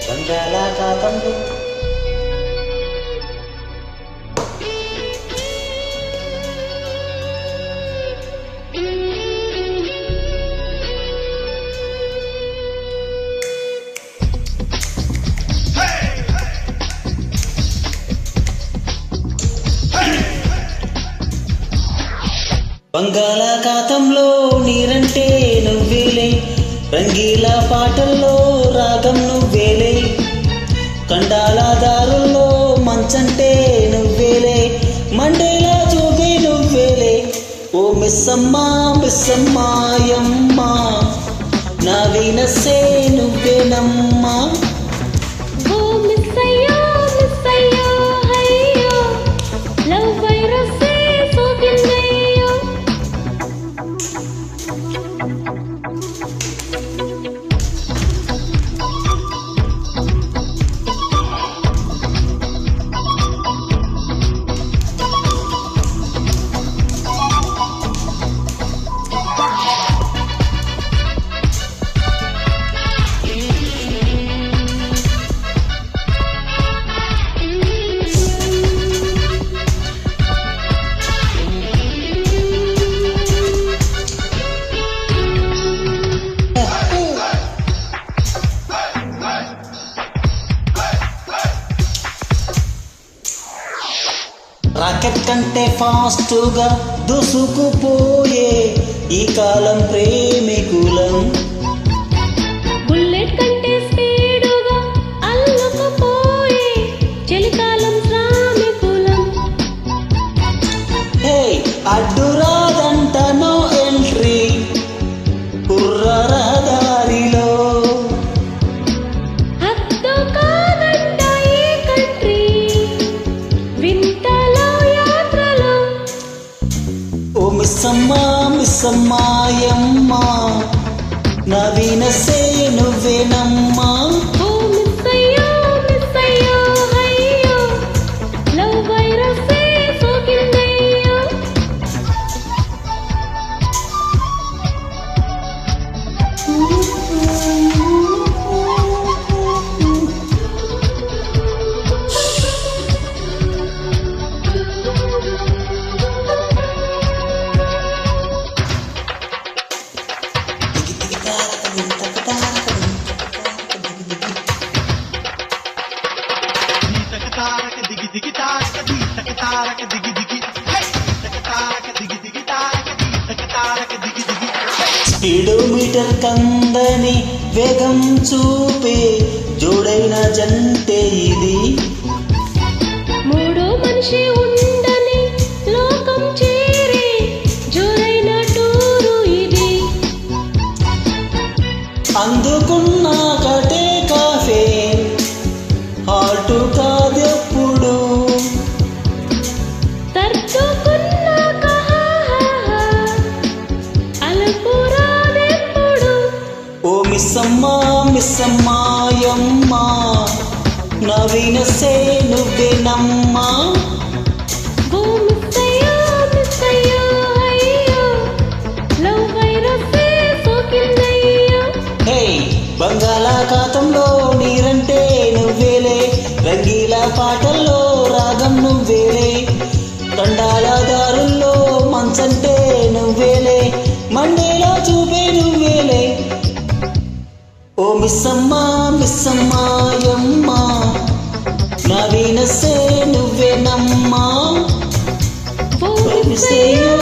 బంగాళాఖాతంలో బంగాళాఖాతంలో నీరంటే నువ్వేలే, రంగీల పాటల్లో రాగం నువ్వేలే, కండాల దారుల్లో మంచంటే నువ్వేలే, మండేలా చూపే నువ్వేలే. ఓ మిస్సమ్మా మిస్సమ్మాయమ్మా, నా వీనస్సే నువ్వేనమ్మా. రాకెట్ కంటే ఫాస్టుగా దూసుకుపోయే ఈ కాలం ప్రేమికులం, బుల్లెట్ కంటే స్పీడుగా అల్లుకుపోయే చలికాలం శ్రామికులం. హే అడ్డు రాదంట నో ఎంట్రీ కుర్ర రహదారిలో, హద్దు కాదంట ఈ కంట్రీ వింతలో యాత్రలో. ఓ మిస్సమ్మా మిస్సమ్మాయమ్మా, నా వీనస్సే నువ్వేనమ్మా. ఓ మిస్సయ్యో మిస్సయ్యో అయ్యో, లవ్ వైరస్సే సోకిందయ్యో. స్పీడోమీటర్ కందని వేగం చూపే జోడైన జంటే ఇది, మూడో మనిషి ఉండని లోకం చేరే జోరైన టూరు ఇది. అందుకున్నాకటే కాఫే హాటు కాదెప్పుడు, తర్చుకున్నాక అలుపు రాదెప్పుడు. ఓ మిస్సమ్మా మిస్సమ్మాయమ్మా, నా వీనస్సే నువ్వేనమ్మా. ఓ మిస్సయ్యో మిస్సయ్యో అయ్యో, లవ్ వైరస్సే సోకిందయ్యో. హే బంగాళాఖాతంలో నీరంటే నువ్వేలే, రంగీల పాటల్లో రాగం నువ్వేలే, కండాల దారుల్లో మంచంటే నువ్వేలే, మండేలా చూపే నువ్వేలే. ఓ మిస్సమ్మా మిస్సమ్మాయమ్మా, నా వీనస్సే నువ్వేనమ్మా. ఓ మిస్సయ్యో